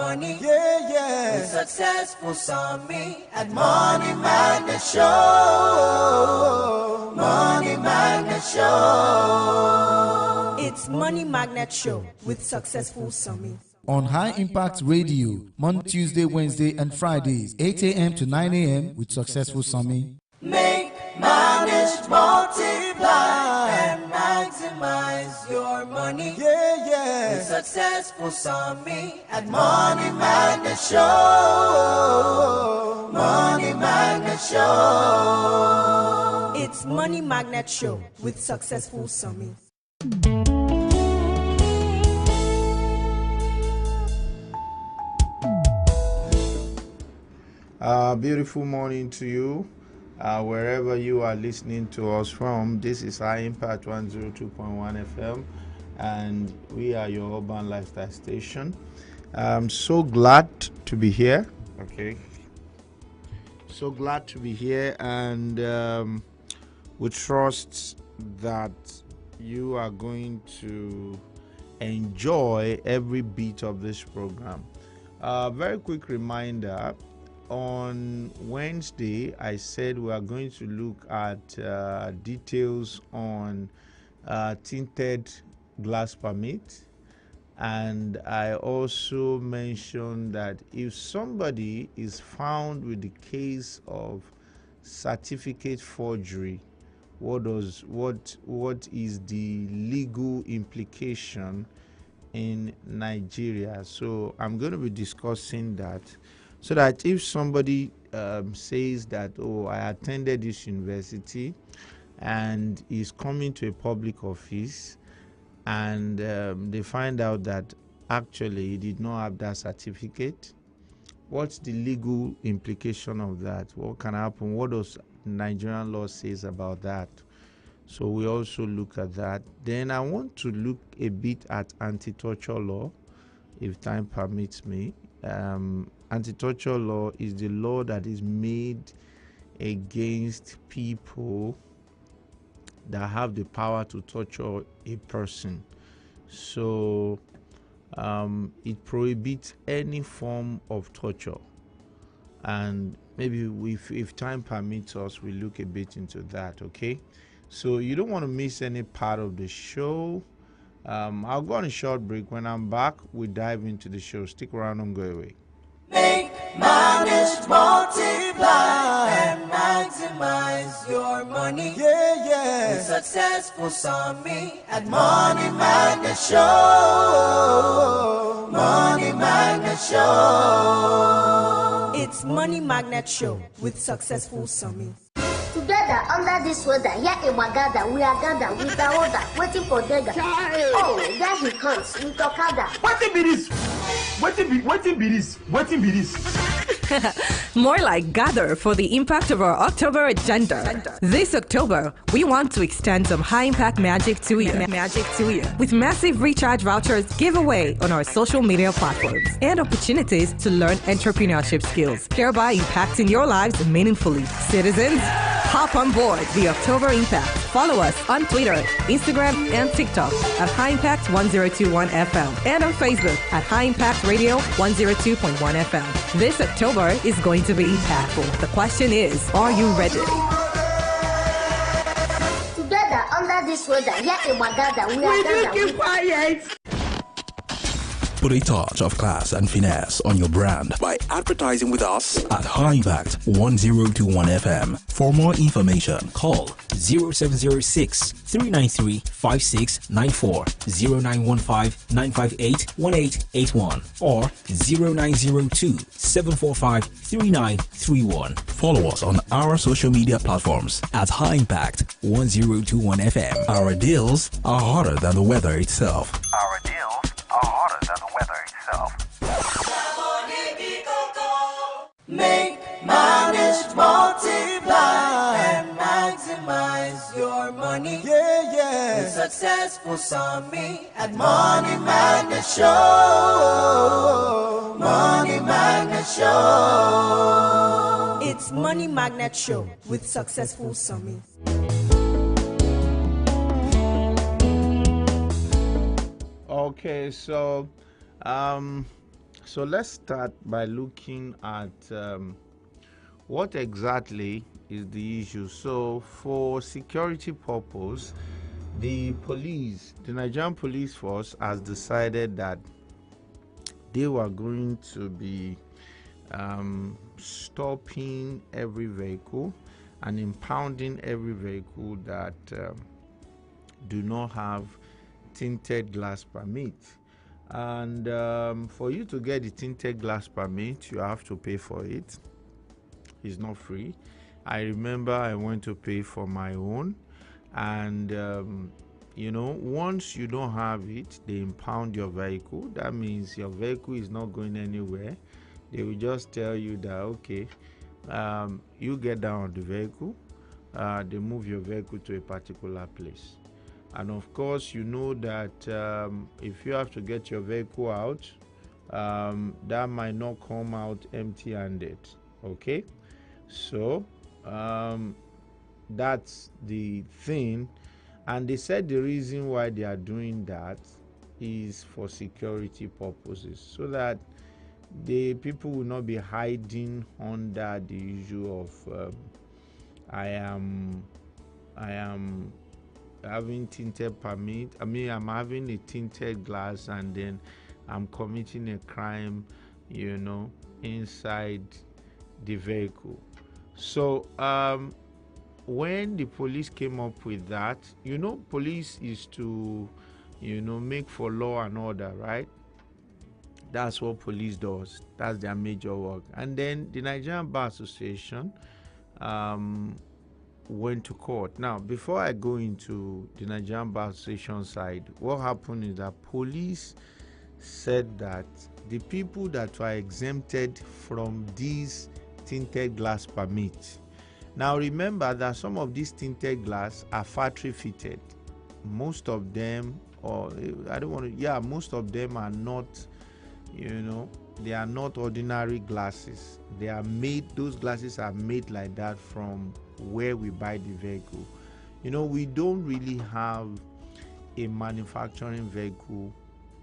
money. Yeah, yeah. With successful Sanmi at Money Magnet Show. Money Magnet Show. It's Money Magnet Show with successful Sanmi. On High Impact Radio, Monday, Tuesday, Wednesday, and Fridays, 8 a.m. to 9 a.m. with successful Sanmi. Make, manage, multiply, and maximize your money. Yeah, yeah. With successful Sanmi at Money Magnet Show. Money Magnet Show. It's Money Magnet Show with successful Sanmi. Beautiful morning to you, wherever you are listening to us from. This is High Impact 102.1 FM, and we are your urban lifestyle station. I'm so glad to be here. Okay, so glad to be here, and we trust that you are going to enjoy every bit of this program. Very quick reminder. On Wednesday, I said we are going to look at details on tinted glass permit, and I also mentioned that if somebody is found with the case of certificate forgery, what is the legal implication in Nigeria? So I'm going to be discussing that. So that if somebody says that, oh, I attended this university and is coming to a public office, and they find out that actually he did not have that certificate, what's the legal implication of that? What can happen? What does Nigerian law says about that? So we also look at that. Then I want to look a bit at anti-torture law, if time permits me. Anti-torture law is the law that is made against people that have the power to torture a person. So it prohibits any form of torture. And maybe if time permits us, we look a bit into that, okay? So you don't want to miss any part of the show. I'll go on a short break. When I'm back, we dive into the show. Stick around, don't go away. Make, manage, multiply, and maximize your money. Yeah, yeah. With successful Sanmi at Money Magnet Show. Money Magnet Show. It's Money Magnet Show with successful Sanmi. Together under this weather, here in Wagada, we are gathered with the order, waiting for Dega. Oh, there he comes with Okada. What be this? What be this? More like gather for the impact of our October agenda. This October, we want to extend some high-impact magic to you. With massive recharge vouchers giveaway on our social media platforms and opportunities to learn entrepreneurship skills, thereby impacting your lives meaningfully. Citizens, hop on board the October Impact. Follow us on Twitter, Instagram, and TikTok at High Impact 1021 FM and on Facebook at High Impact Radio 102.1 FM. This October is going to be impactful. The question is, are you ready? Together under this weather, here in Wagada, we are gathered. Quiet. Put a touch of class and finesse on your brand by advertising with us at High Impact 1021 FM. For more information, call 0706 393 5694, 0915 958 1881, or 0902 745 3931. Follow us on our social media platforms at High Impact 1021 FM. Our deals are hotter than the weather itself. Make, manage, multiply, and maximize your money. Yeah, yeah. With successful Sanmi at Money Magnet Show. Money Magnet Show. It's Money Magnet Show with successful Sanmi. Okay, so So let's start by looking at what exactly is the issue. So for security purpose, the Nigerian police force has decided that they were going to be stopping every vehicle and impounding every vehicle that do not have tinted glass permit. And for you to get the tinted glass permit, you have to pay for it. It's not free. I remember I went to pay for my own, and once you don't have it, they impound your vehicle. That means your vehicle is not going anywhere. They will just tell you that, okay, you get down on the vehicle, they move your vehicle to a particular place. And of course, you know that if you have to get your vehicle out, that might not come out empty-handed. Okay, so that's the thing. And they said the reason why they are doing that is for security purposes, so that the people will not be hiding under the issue of I am having tinted permit. I'm having a tinted glass, and then I'm committing a crime, inside the vehicle. So when the police came up with that, police is to, make for law and order, right? That's what police does. That's their major work. And then the Nigerian Bar Association went to court. Now, before I go into the Nigerian Bar Association side, what happened is that police said that the people that were exempted from these tinted glass permits. Now, remember that some of these tinted glass are factory fitted. Most of them, most of them are not, they are not ordinary glasses. Those glasses are made like that from where we buy the vehicle. We don't really have a manufacturing vehicle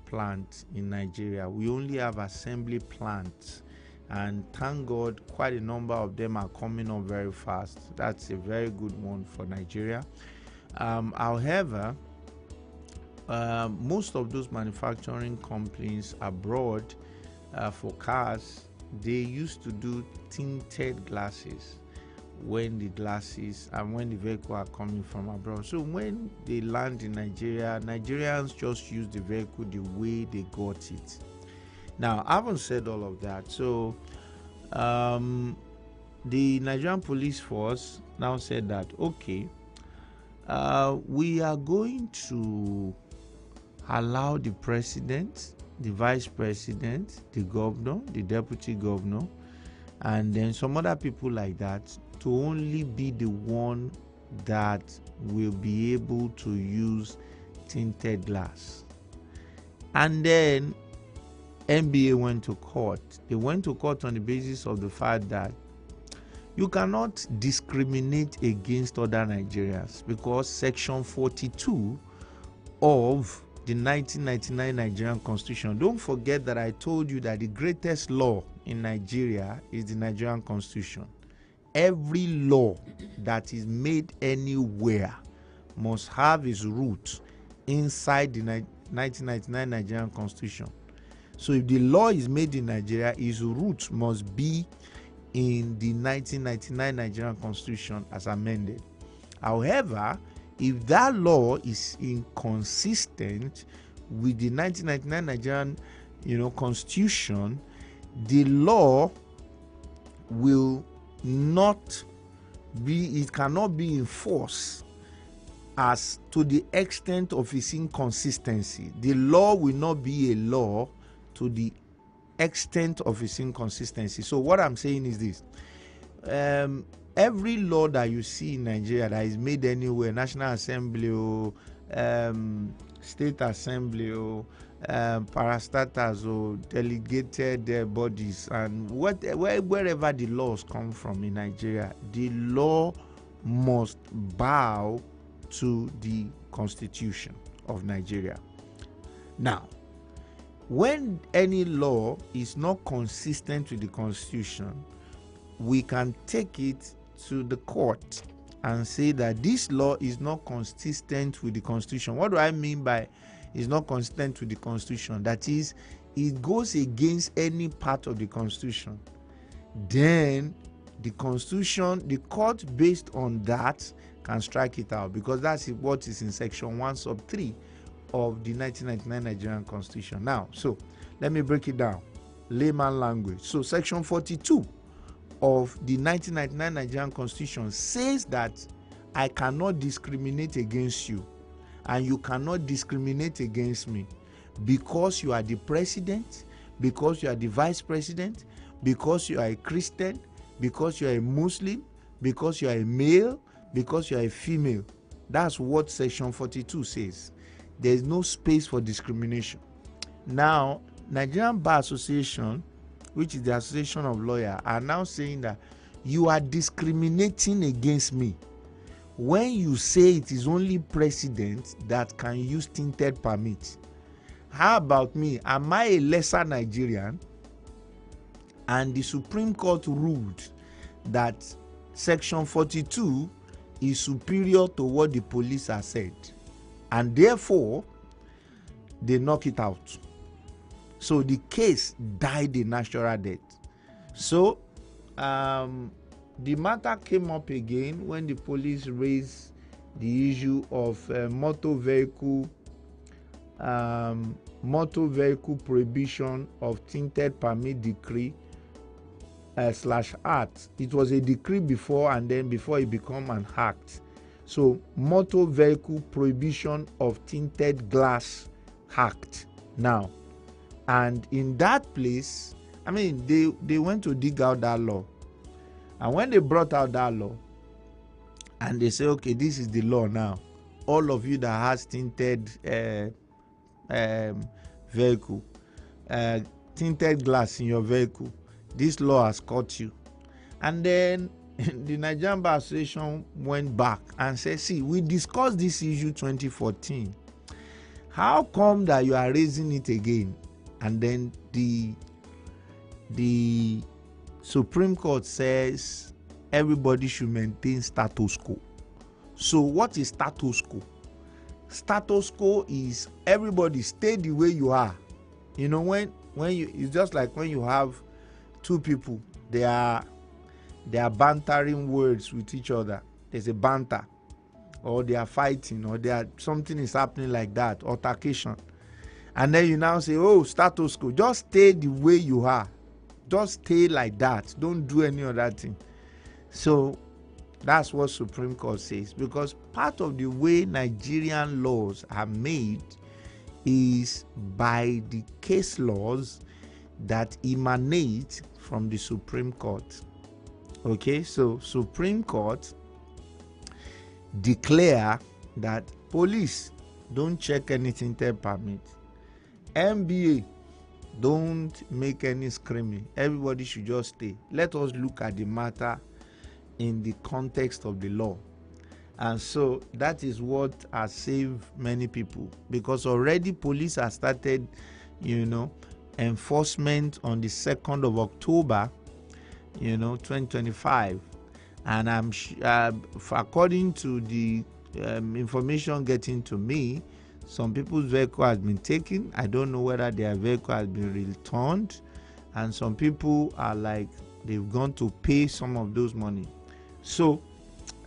plant in Nigeria. We only have assembly plants, and thank God quite a number of them are coming up very fast. That's a very good one for Nigeria. However, most of those manufacturing companies abroad for cars, they used to do tinted glasses when the vehicle are coming from abroad. So when they land in Nigeria, Nigerians just use the vehicle the way they got it. Now, I haven't said all of that. So the Nigerian police force now said that, okay, we are going to allow the president, the vice president, the governor, the deputy governor, and then some other people like that to only be the one that will be able to use tinted glass. And then NBA went to court. They went to court on the basis of the fact that you cannot discriminate against other Nigerians, because Section 42 of the 1999 Nigerian Constitution. Don't forget that I told you that the greatest law in Nigeria is the Nigerian Constitution. Every law that is made anywhere must have its roots inside the 1999 Nigerian Constitution. So if the law is made in Nigeria, its roots must be in the 1999 Nigerian Constitution as amended. However, if that law is inconsistent with the 1999 Nigerian, Constitution, the law will not be, it cannot be enforced as to the extent of its inconsistency. The law will not be a law to the extent of its inconsistency. So what I'm saying is this: every law that you see in Nigeria that is made anywhere, National Assembly, State Assembly, parastatals or delegated bodies, and wherever the laws come from in Nigeria, the law must bow to the Constitution of Nigeria. Now, when any law is not consistent with the Constitution, we can take it to the court and say that this law is not consistent with the Constitution. What do I mean by is not consistent with the Constitution? That is, it goes against any part of the Constitution. Then the Constitution, the court based on that can strike it out, because that's what is in section 1 sub 3 of the 1999 Nigerian Constitution. Now, so let me break it down, layman language. So section 42 of the 1999 Nigerian Constitution says that I cannot discriminate against you and you cannot discriminate against me because you are the president, because you are the vice president, because you are a Christian, because you are a Muslim, because you are a male, because you are a female. That's what section 42 says. There is no space for discrimination. Now, Nigerian Bar Association, which is the Association of Lawyers, are now saying that you are discriminating against me when you say it is only president that can use tinted permit. How about me? Am I a lesser Nigerian? And the Supreme Court ruled that section 42 is superior to what the police have said, and therefore they knock it out. So the case died a natural death. So the matter came up again when the police raised the issue of motor vehicle prohibition of tinted permit decree /act. It was a decree before, and then before it became an act. So motor vehicle prohibition of tinted glass act now. And in that place, I mean, they went to dig out that law. And when they brought out that law, and they say, okay, this is the law now. All of you that has tinted vehicle, tinted glass in your vehicle, this law has caught you. And then the Nigerian Bar Association went back and said, see, we discussed this issue 2014. How come that you are raising it again? And then the Supreme Court says everybody should maintain status quo. So what is status quo? Status quo is everybody stay the way you are. You know, when you, it's just like when you have two people, they are bantering words with each other. There's a banter, or they are fighting, or something is happening like that, altercation. And then you now say, oh, status quo. Just stay the way you are. Just stay like that. Don't do any other thing. So that's what Supreme Court says. Because part of the way Nigerian laws are made is by the case laws that emanate from the Supreme Court. Okay, so Supreme Court declare that police don't check anything to permit. NBA, don't make any screaming. Everybody should just stay. Let us look at the matter in the context of the law. And so that is what has saved many people, because already police have started, enforcement on the 2nd of October, 2025. And according to the information getting to me, some people's vehicle has been taken. I don't know whether their vehicle has been returned. And some people are like, they've gone to pay some of those money. So,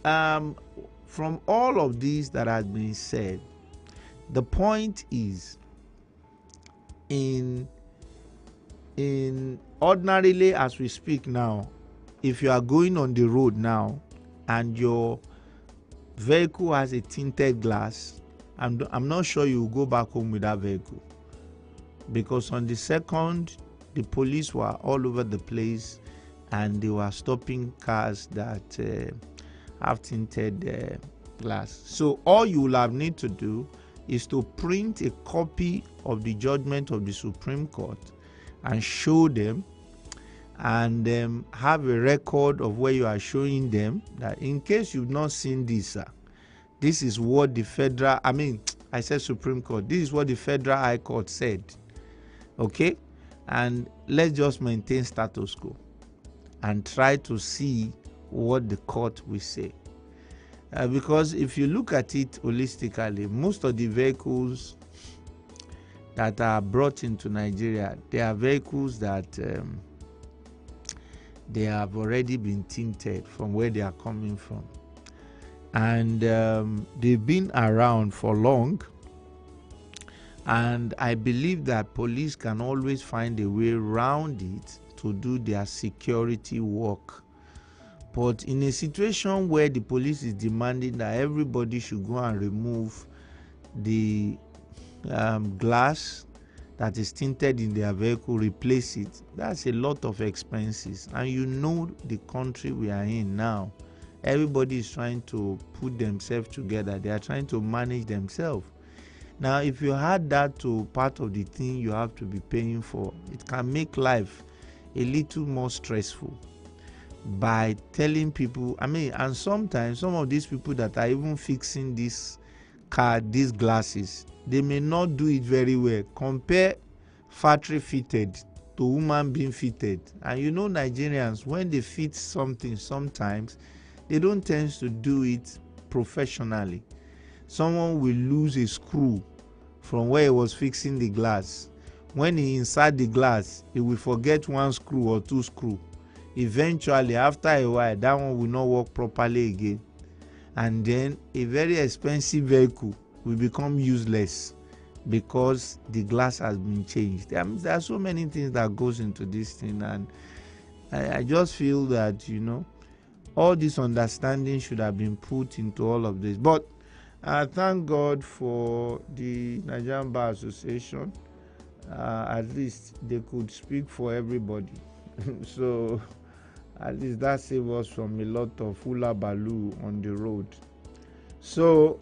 from all of these that has been said, the point is, in ordinarily as we speak now, if you are going on the road now and your vehicle has a tinted glass, I'm not sure you will go back home with that vehicle, because on the 2nd, the police were all over the place and they were stopping cars that have tinted glass. So all you will have need to do is to print a copy of the judgment of the Supreme Court and show them, and have a record of where you are showing them that in case you've not seen this, this is what the Supreme Court, this is what the Federal High Court said, Okay? And let's just maintain status quo and try to see what the court will say. Because if you look at it holistically, most of the vehicles that are brought into Nigeria, they are vehicles that they have already been tinted from where they are coming from. And they've been around for long. And I believe that police can always find a way around it to do their security work. But in a situation where the police is demanding that everybody should go and remove the glass that is tinted in their vehicle, replace it, that's a lot of expenses. And you know the country we are in now, everybody is trying to put themselves together. They are trying to manage themselves. Now, if you add that to part of the thing you have to be paying for, it can make life a little more stressful by telling people, and sometimes some of these people that are even fixing this car, these glasses, they may not do it very well. Compare factory fitted to human being fitted. And you know, Nigerians, when they fit something, sometimes they don't tend to do it professionally. Someone will lose a screw from where he was fixing the glass. When he insert the glass, he will forget one screw or two screws. Eventually, after a while, that one will not work properly again. And then a very expensive vehicle will become useless because the glass has been changed. There are so many things that goes into this thing, and I just feel that, all this understanding should have been put into all of this. But I thank God for the Nigerian Bar Association. At least they could speak for everybody. So at least that saved us from a lot of hula baloo on the road. So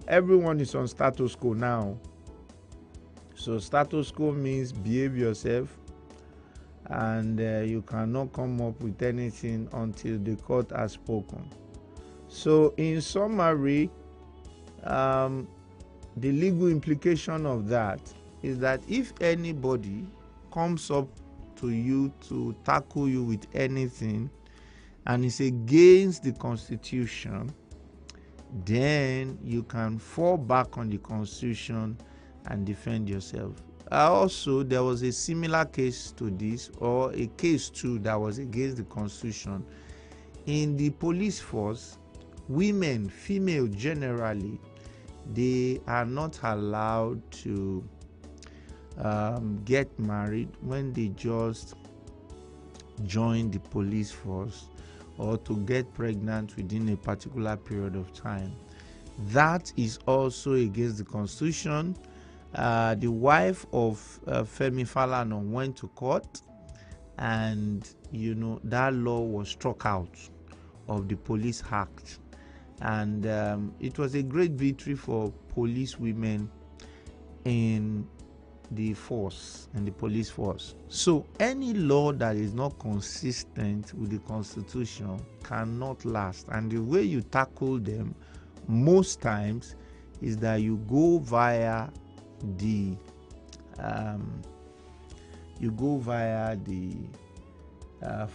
everyone is on status quo now. So status quo means behave yourself, and you cannot come up with anything until the court has spoken. So in summary, the legal implication of that is that if anybody comes up to you to tackle you with anything and it's against the Constitution, then you can fall back on the Constitution and defend yourself. Also, there was a similar case to this, or a case too, that was against the Constitution. In the police force, women, female generally, they are not allowed to get married when they just join the police force, or to get pregnant within a particular period of time. That is also against the Constitution. The wife of Femi Falana went to court, and that law was struck out of the Police Act. And it was a great victory for police women in the force, in the police force. So any law that is not consistent with the Constitution cannot last. And the way you tackle them most times is that you go via the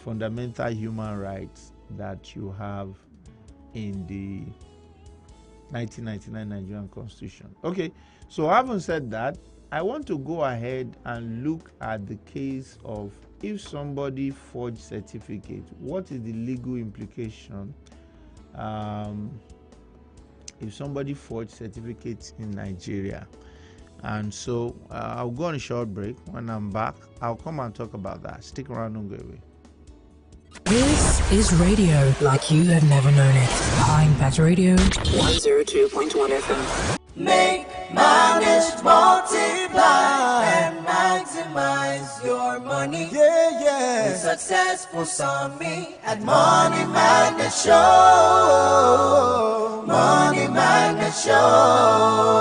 fundamental human rights that you have in the 1999 Nigerian Constitution. Okay, so having said that, I want to go ahead and look at the case of if somebody forged certificate, what is the legal implication if somebody forged certificates in Nigeria. And so I'll go on a short break. When I'm back, I'll come and talk about that. Stick around, don't go away. This is radio like you have never known it. High Impact Radio 102.1 FM. Make, manage, multiply, and maximize your money. Yeah, yeah. With successful Sanmi at Money Magnet Show. Money Magnet Show.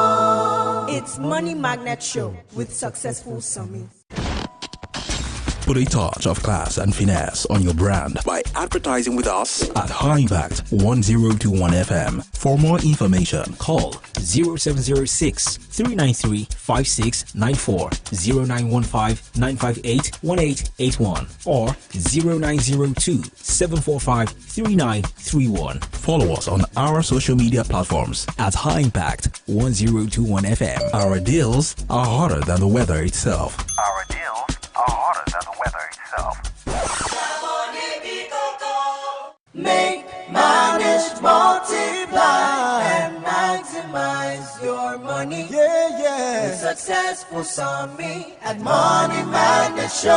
It's Money Magnet Show with successful Sanmi. Put a touch of class and finesse on your brand by advertising with us at High Impact 1021 FM. For more information, call 0706 393 5694, 0915 958 1881, or 0902 745 3931. Follow us on our social media platforms at High Impact 1021 FM. Our deals are hotter than the weather itself. Our deals are hotter than the weather itself. Make, manage, multiply, and maximize your money. Yeah, yeah. With successful Sanmi at Money Magnet Show.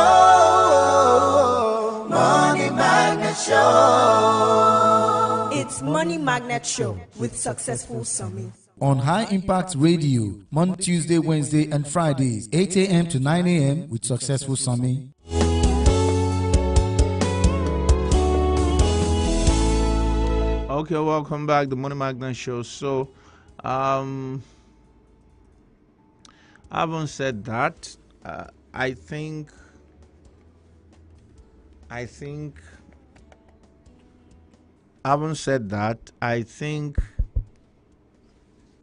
Money Magnet Show. It's Money Magnet Show with successful Sanmi. On High Impact Radio, Monday, Tuesday, Wednesday, and Fridays, 8 a.m. to 9 a.m. with Successful Sanmi. Okay, welcome back, the Money Magnet Show. So, having said that, I think, having said that,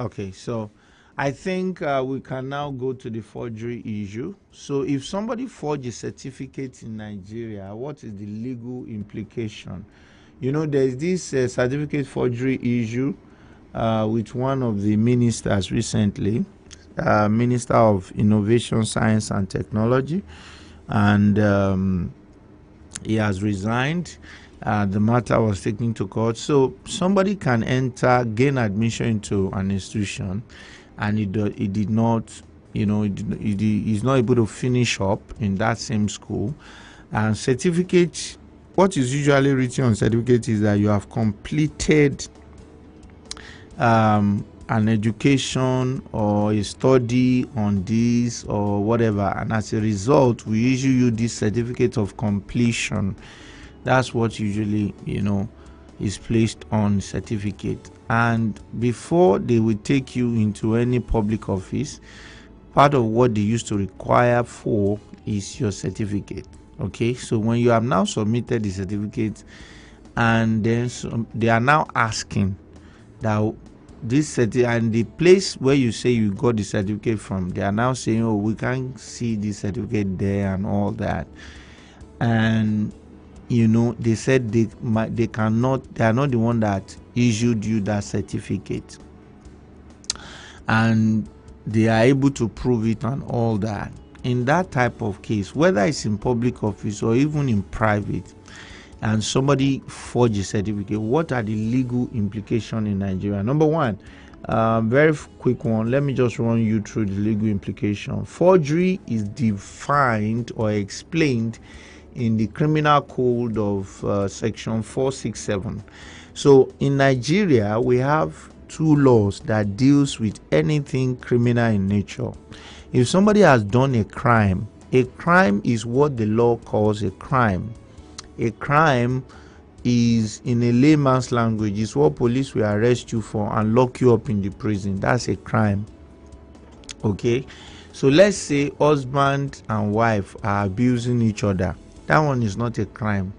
okay, so I think we can now go to the forgery issue. So if somebody forges a certificate in Nigeria, what is the legal implication? You know, there's this certificate forgery issue with one of the ministers recently, Minister of Innovation, Science and Technology, and he has resigned. The matter was taken to court. So somebody can gain admission into an institution, and he did not, he's not able to finish up in that same school. And certificate, what is usually written on certificate is that you have completed an education or a study on this or whatever, and as a result, we issue you this certificate of completion. That's what usually, is placed on certificate. And before they will take you into any public office, part of what they used to require for is your certificate. Okay, so when you have now submitted the certificate, and then they are now asking that this certificate, and the place where you say you got the certificate from, they are now saying, oh, we can't see the certificate there and all that. And they said they are not the one that issued you that certificate, and they are able to prove it and all that. In that type of case, whether it's in public office or even in private, and somebody forges certificate, what are the legal implications in Nigeria? Number one, very quick one, let me just run you through the legal implication. Forgery is defined or explained in the Criminal Code of Section 467. So in Nigeria, we have two laws that deals with anything criminal in nature. If somebody has done a crime is what the law calls a crime. A crime is, in a layman's language, is what police will arrest you for and lock you up in the prison. That's a crime. Okay, so let's say husband and wife are abusing each other. That one is not a crime.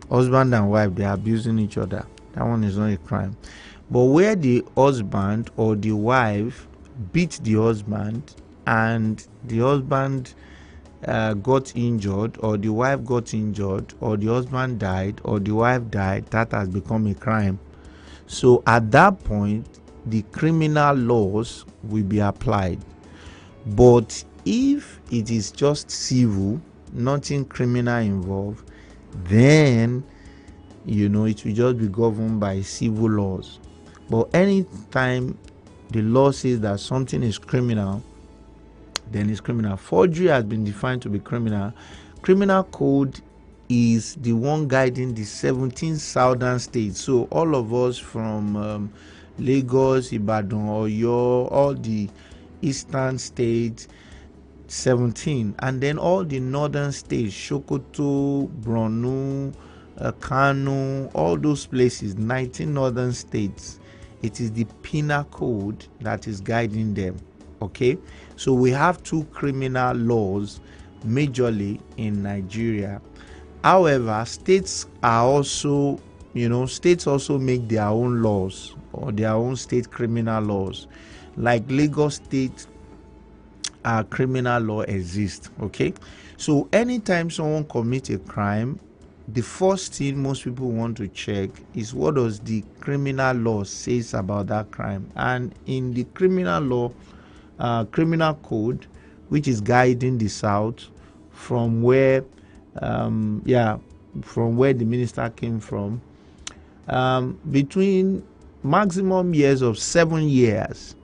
Husband and wife, they are abusing each other. That one is not a crime. But where the husband or the wife beat the husband, and the husband got injured, or the wife got injured, or the husband died, or the wife died, that has become a crime. So at that point, the criminal laws will be applied. But if it is just civil, nothing criminal involved, then it will just be governed by civil laws. But anytime the law says that something is criminal, then it's criminal. Forgery has been defined to be criminal. Criminal code is the one guiding the 17 southern states. So all of us from Lagos, Ibadan, Oyo, all the eastern states, 17, and then all the northern states, Sokoto, Borno, Kano, all those places, 19 northern states. It is the penal code that is guiding them. Okay, so we have two criminal laws majorly in Nigeria. However, states are also, states also make their own laws or their own state criminal laws. Like Lagos State criminal law exists. Okay, so anytime someone commits a crime, the first thing most people want to check is what does the criminal law says about that crime. And in the criminal law, criminal code, which is guiding the South from where from where the minister came from, between maximum years of 7 years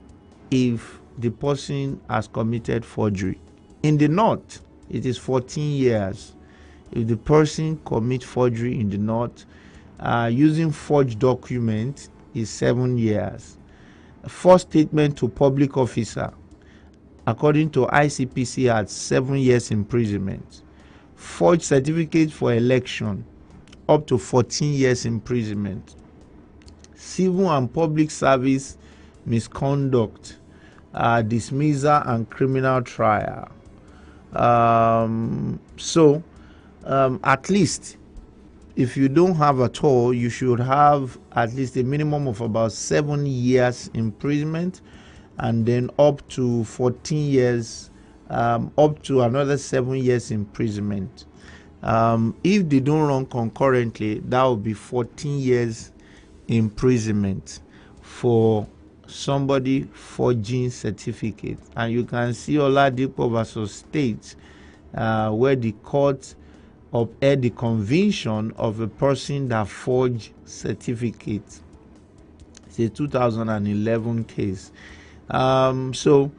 if the person has committed forgery. In the North, it is 14 years if the person commits forgery in the North. Using forged document is 7 years. False statement to public officer, according to ICPC, at 7 years imprisonment. Forged certificate for election, up to 14 years imprisonment. Civil and public service misconduct, dismissal and criminal trial. At least if you don't have at all, you should have at least a minimum of about 7 years imprisonment, and then up to 14 years, up to another 7 years imprisonment. If they don't run concurrently, that will be 14 years imprisonment for somebody forging certificate. And you can see Oladipo versus State, where the court upheld the conviction of a person that forged certificate. It's a 2011 case. So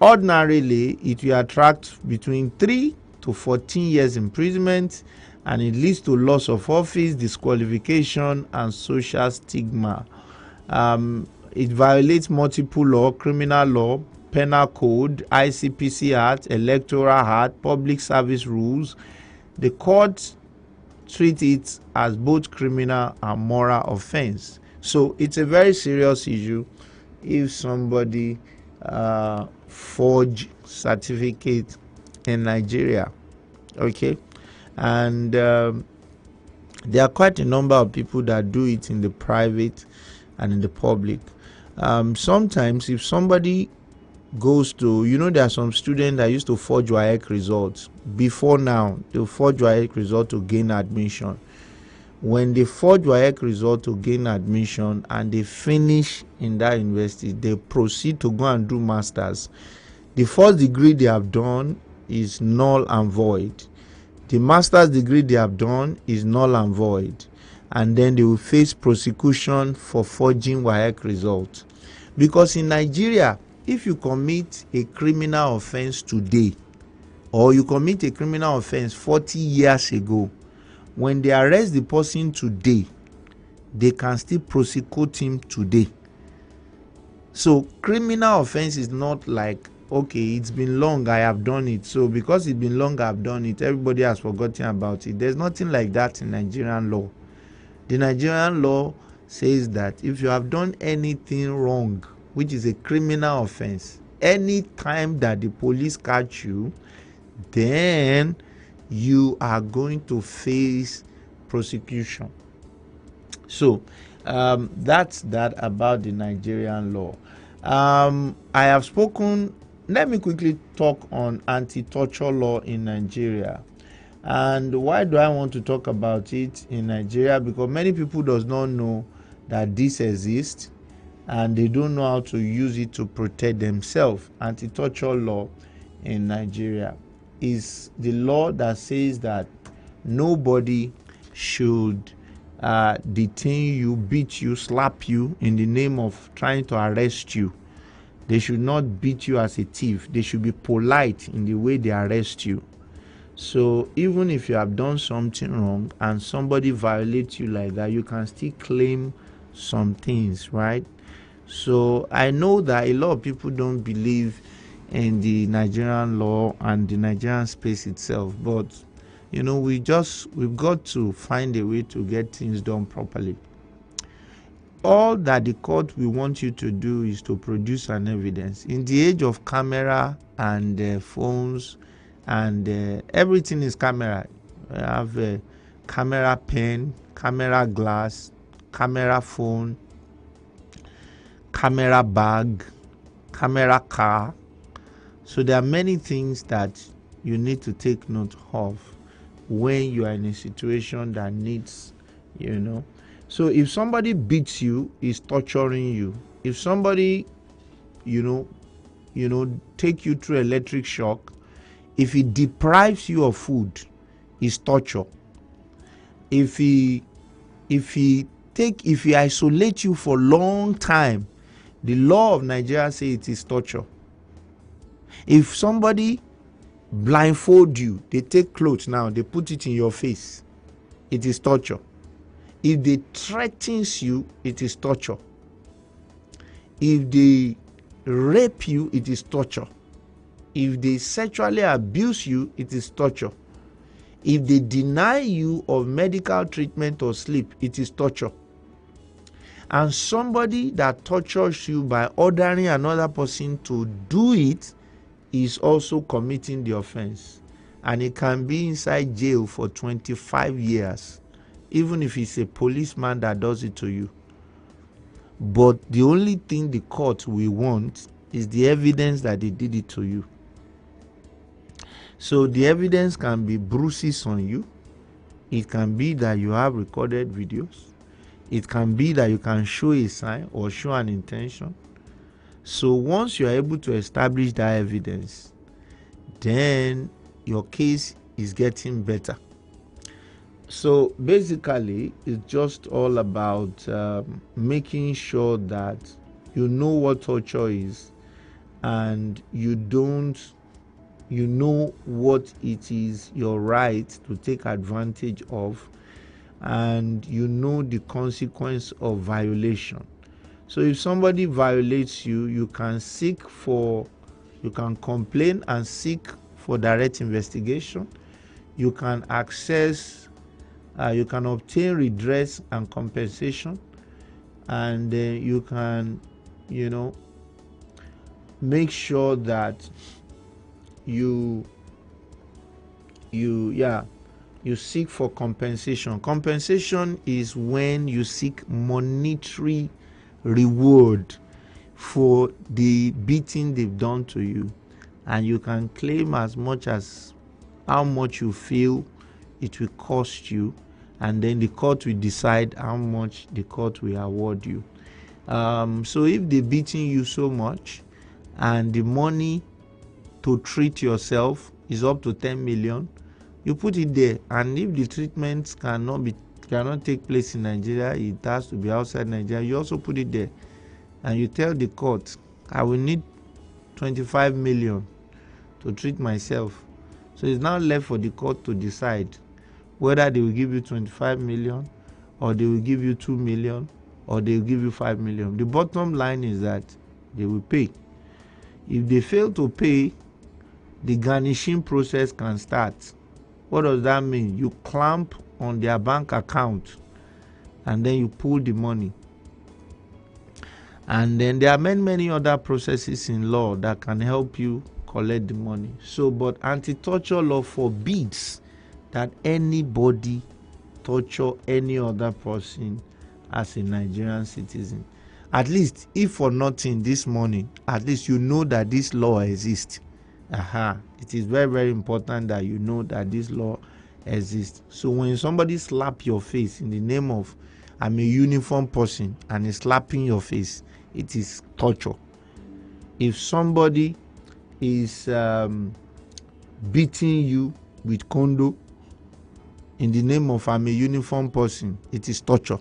ordinarily it will attract between 3 to 14 years imprisonment, and it leads to loss of office, disqualification, and social stigma. It violates multiple law, criminal law, penal code, ICPC Act, Electoral Act, public service rules. The court treats it as both criminal and moral offense. So it's a very serious issue if somebody forge certificate in Nigeria. Okay, and there are quite a number of people that do it in the private and in the public. Sometimes if somebody goes to, there are some students that used to forge WAEC results. Before now, they forge WAEC result to gain admission. When they forge WAEC result to gain admission and they finish in that university, they proceed to go and do masters. The first degree they have done is null and void. The master's degree they have done is null and void. And then they will face prosecution for forging WAEC results. Because in Nigeria, if you commit a criminal offense today, or you commit a criminal offense 40 years ago, when they arrest the person today, they can still prosecute him today. So criminal offense is not like, okay, it's been long, I have done it. So because it's been long, I've done it, everybody has forgotten about it. There's nothing like that in Nigerian law. The Nigerian law says that if you have done anything wrong, which is a criminal offense, any time that the police catch you, then you are going to face prosecution. So that's that about the Nigerian law. I have spoken. Let me quickly talk on anti-torture law in Nigeria. And why do I want to talk about it in Nigeria? Because many people does not know that this exists, and they don't know how to use it to protect themselves. Anti-torture law in Nigeria is the law that says that nobody should detain you, beat you, slap you in the name of trying to arrest you. They should not beat you as a thief. They should be polite in the way they arrest you. So even if you have done something wrong and somebody violates you like that, you can still claim some things, right? So I know that a lot of people don't believe in the Nigerian law and the Nigerian space itself, but we've got to find a way to get things done properly. All that the court will want you to do is to produce an evidence. In the age of camera and phones and everything is camera. I have a camera pen, camera glass, camera phone, camera bag, camera car. So there are many things that you need to take note of when you are in a situation that needs, So if somebody beats you, is torturing you. If somebody, take you through electric shock, if he deprives you of food, is torture. If he isolate you for a long time, the law of Nigeria says it is torture. If somebody blindfold you, they take clothes now, they put it in your face, it is torture. If they threatens you, it is torture. If they rape you, it is torture. If they sexually abuse you, it is torture. If they deny you of medical treatment or sleep, it is torture. And somebody that tortures you by ordering another person to do it is also committing the offense. And it can be inside jail for 25 years, even if it's a policeman that does it to you. But the only thing the court will want is the evidence that they did it to you. So the evidence can be bruises on you. It can be that you have recorded videos. It can be that you can show a sign or show an intention. So once you are able to establish that evidence, then your case is getting better. So basically, it's just all about making sure that you know what torture is, and you know what it is your right to take advantage of, and you know the consequence of violation. So if somebody violates you, you can complain and seek for direct investigation. You can you can obtain redress and compensation, and you can, make sure that you seek for compensation. Compensation is when you seek monetary reward for the beating they've done to you, and you can claim as much as how much you feel it will cost you, and then the court will decide how much the court will award you. So if they're beating you so much and the money to treat yourself is up to 10 million, you put it there. And if the treatment cannot take place in Nigeria, it has to be outside Nigeria, you also put it there. And you tell the court, I will need 25 million to treat myself. So it's now left for the court to decide whether they will give you 25 million, or they will give you 2 million, or they will give you 5 million. The bottom line is that they will pay. If they fail to pay, the garnishing process can start. What does that mean? You clamp on their bank account and then you pull the money. And then there are many other processes in law that can help you collect the money. So, but anti-torture law forbids that anybody torture any other person as a Nigerian citizen. At least, if for nothing this morning, at least you know that this law exists. It is very, very important that you know that this law exists. So when somebody slap your face in the name of I'm a uniform person and is slapping your face, it is torture. If somebody is beating you with condo in the name of I'm a uniform person, it is torture.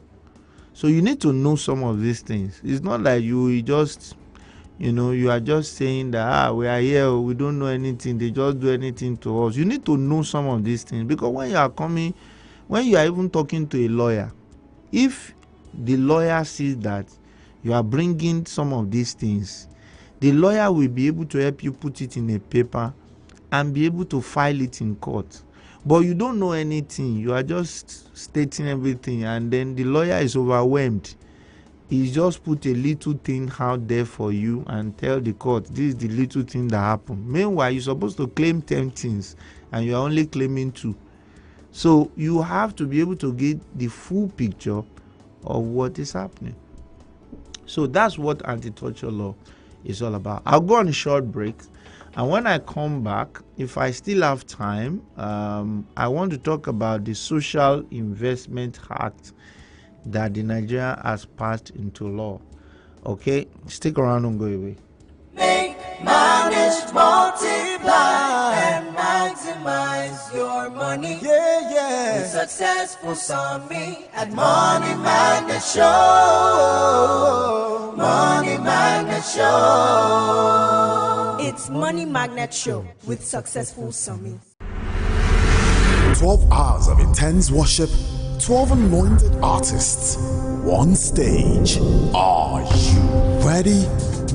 So you need to know some of these things. It's not like you just, you are just saying that we are here, we don't know anything, they just do anything to us. You need to know some of these things, because when you are even talking to a lawyer, if the lawyer sees that you are bringing some of these things, the lawyer will be able to help you put it in a paper and be able to file it in court. But you don't know anything, you are just stating everything, and then the lawyer is overwhelmed. is just put a little thing out there for you and tell the court this is the little thing that happened. Meanwhile, you're supposed to claim 10 things and you're only claiming 2. So you have to be able to get the full picture of what is happening. So that's what anti-torture law is all about. I'll go on a short break, and when I come back, if I still have time, I want to talk about the Social Investment Act that the Nigeria has passed into law. Okay, stick around, don't go away. Make, manage, multiply, and maximize your money. Yeah, yeah. With successful Sanmi at Money Magnet Show. Money Magnet Show. It's Money Magnet Show with Successful Sanmi. 12 hours of intense worship, 12 anointed artists, one stage. Are you ready?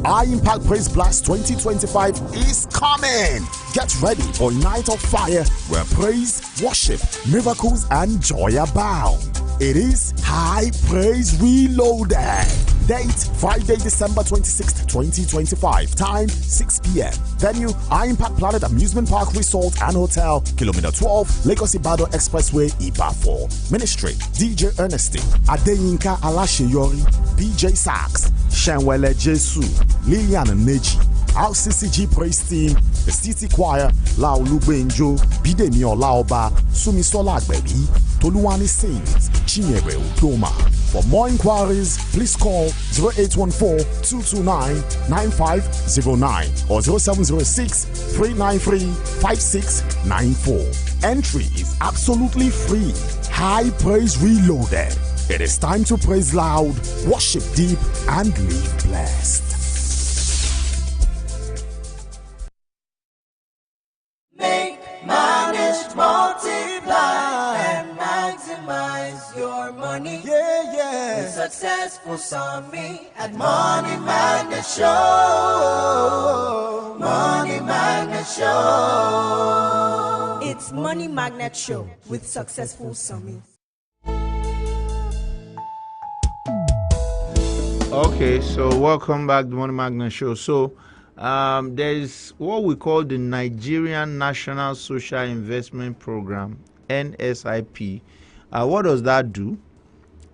High Impact Praise Blast 2025 is coming. Get ready for a night of fire where praise, worship, miracles, and joy abound. It is High Praise Reloaded. Date Friday, December 26th, 2025. Time 6 p.m. Venue High Impact Planet Amusement Park Resort and Hotel, Kilometer 12, Lagos Ibadan Expressway, Ibadan. Ministry DJ Ernestine, Adeyinka Alasheyori, PJ Sax, Shenwele Jesu, Lilian Neji, our CCG Praise Team, the City Choir, Laolu Benjo, Bidemi Olaoba, Sumisola Agbebi, Toluwani Sings, Chinyere Udoma. For more inquiries, please call 0814-229-9509 or 0706-393-5694. Entry is absolutely free. High Praise Reloaded. It is time to praise loud, worship deep, and live blessed. Make, manage, multiply, and maximize your money. Yeah, yeah. With successful Sanmi at Money Magnet Show. Money Magnet Show. It's Money Magnet Show with Successful Sanmi. Okay, so welcome back to Money Magnet Show. So there's what we call the Nigerian National Social Investment Program, NSIP. What does that do?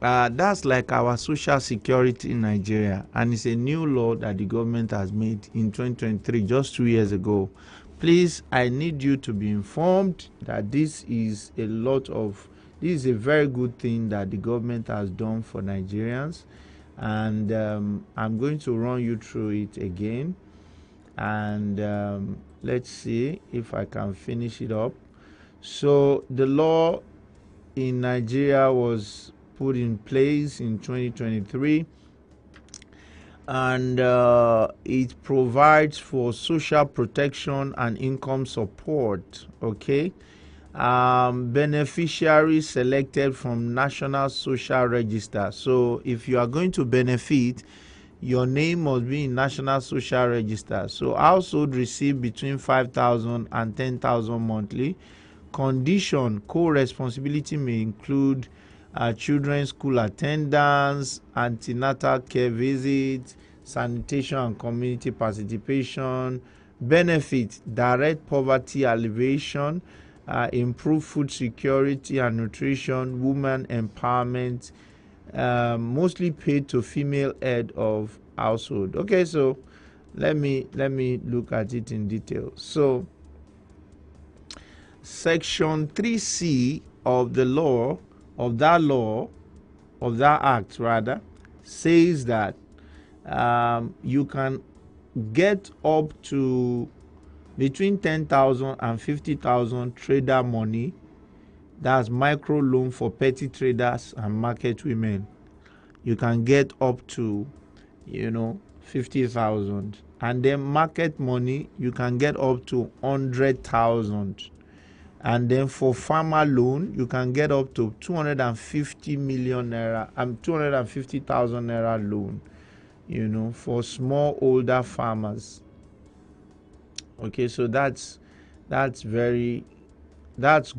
That's like our social security in Nigeria, and it's a new law that the government has made in 2023, just 2 years ago. Please, I need you to be informed that this is a very good thing that the government has done for Nigerians, and I'm going to run you through it again, and let's see if I can finish it up. So the law in Nigeria was put in place in 2023, and it provides for social protection and income support. Okay, beneficiaries selected from National Social Register. So if you are going to benefit, your name must be in National Social Register. So household receive between 5,000 and 10,000 monthly. Condition: co-responsibility may include children's school attendance, antenatal care visits, sanitation and community participation. Benefit: direct poverty alleviation, improve food security and nutrition, women empowerment, mostly paid to female head of household. Okay, so let me look at it in detail. So Section 3C of the law, of that act rather, says that you can get up to between 10,000 and 50,000 trader money. That's micro loan for petty traders and market women. You can get up to 50,000, and then market money you can get up to 100,000. And then for farmer loan, you can get up to 250 million naira and 250,000 naira loan, for small older farmers. Okay, so that's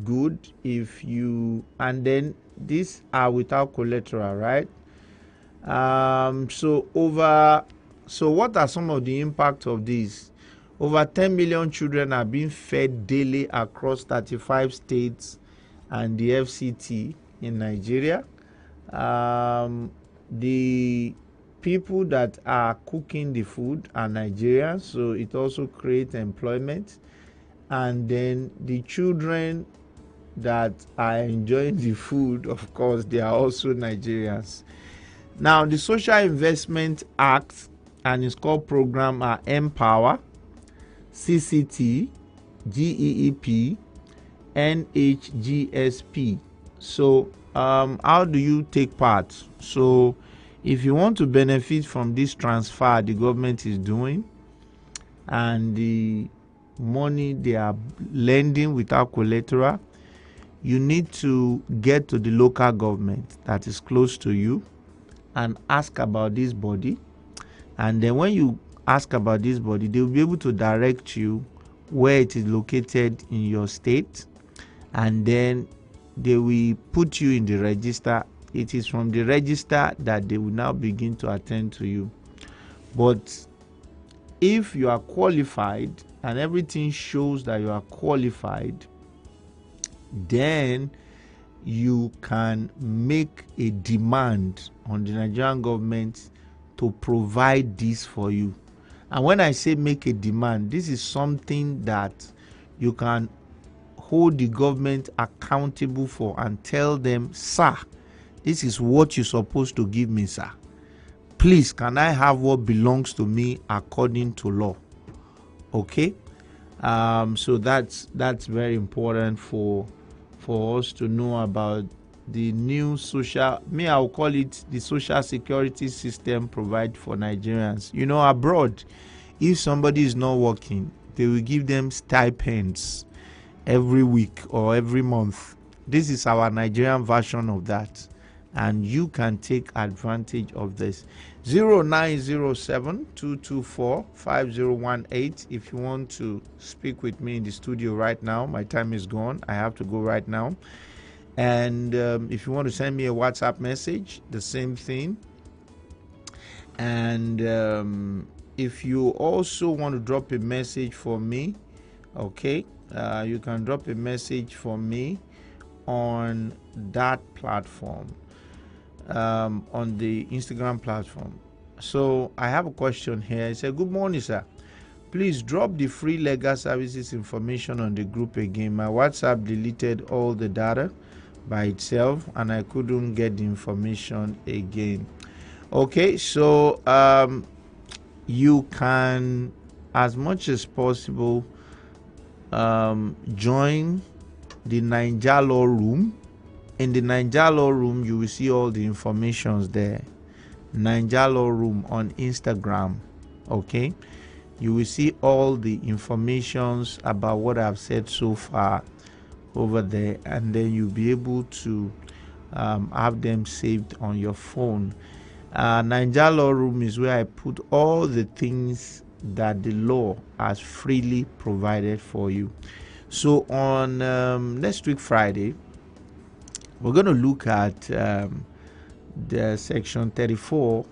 good if you, and then these are without collateral, right? So what are some of the impact of this? Over 10 million children are being fed daily across 35 states and the FCT in Nigeria. The people that are cooking the food are Nigerians, so it also creates employment. And then the children that are enjoying the food, of course, they are also Nigerians. Now, the Social Investment Act and its core program are Empower, CCT, GEEP, NHGSP. So, how do you take part? So, if you want to benefit from this transfer the government is doing and the money they are lending without collateral, you need to get to the local government that is close to you and ask about this body. And then when you ask about this body, they will be able to direct you where it is located in your state, and then they will put you in the register. It is from the register that they will now begin to attend to you. But if you are qualified and everything shows that you are qualified, then you can make a demand on the Nigerian government to provide this for you. And when I say make a demand, this is something that you can hold the government accountable for and tell them, sir, this is what you're supposed to give me, sir. Please, can I have what belongs to me according to law? Okay? So that's very important for us to know about the new I'll call it the social security system provided for Nigerians. You know, abroad, if somebody is not working, they will give them stipends every week or every month. This is our Nigerian version of that, and you can take advantage of this. 0907-224-5018 if you want to speak with me in the studio right now. My time is gone. I have to go right now. And if you want to send me a WhatsApp message, the same thing. And if you also want to drop a message for me, okay, you can drop a message for me on that platform, on the Instagram platform. So I have a question here. It said, good morning, sir. Please drop the free legal services information on the group again. My WhatsApp deleted all the data by itself and I couldn't get the information again. Okay, so you can, as much as possible, join the Niger Law Room. In the Niger Law Room, you will see all the informations there. Niger Law Room on Instagram. Okay, you will see all the informations about what I've said so far over there, and then you'll be able to have them saved on your phone. Niger Law Room is where I put all the things that the law has freely provided for you. So on next week Friday, we're going to look at the section 34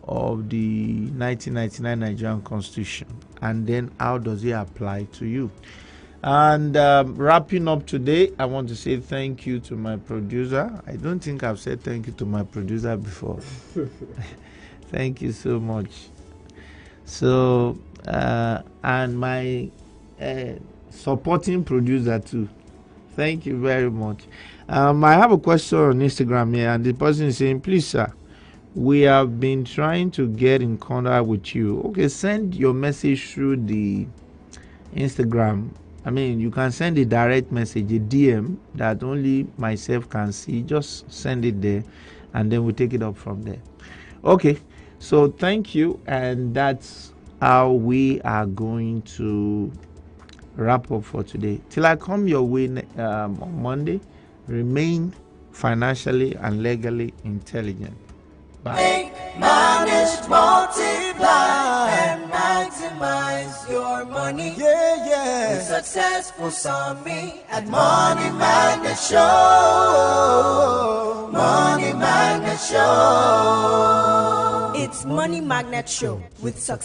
of the 1999 Nigerian Constitution, and then how does it apply to you. And wrapping up today, I want to say thank you to my producer. I don't think I've said thank you to my producer before. Thank you so much. So and my supporting producer too. Thank you very much. I have a question on Instagram here, and the person is saying, please, sir, we have been trying to get in contact with you. Okay, send your message through the Instagram. I mean, you can send a direct message, a DM that only myself can see. Just send it there, and then we'll take it up from there. Okay, so thank you, and that's how we are going to wrap up for today. Till I come your way on Monday, remain financially and legally intelligent. Bye. manage, multiply, and maximize your money. Yeah, yeah. With successful Sanmi at Money Magnet Show. Money Magnet Show. It's Money Magnet Show with success.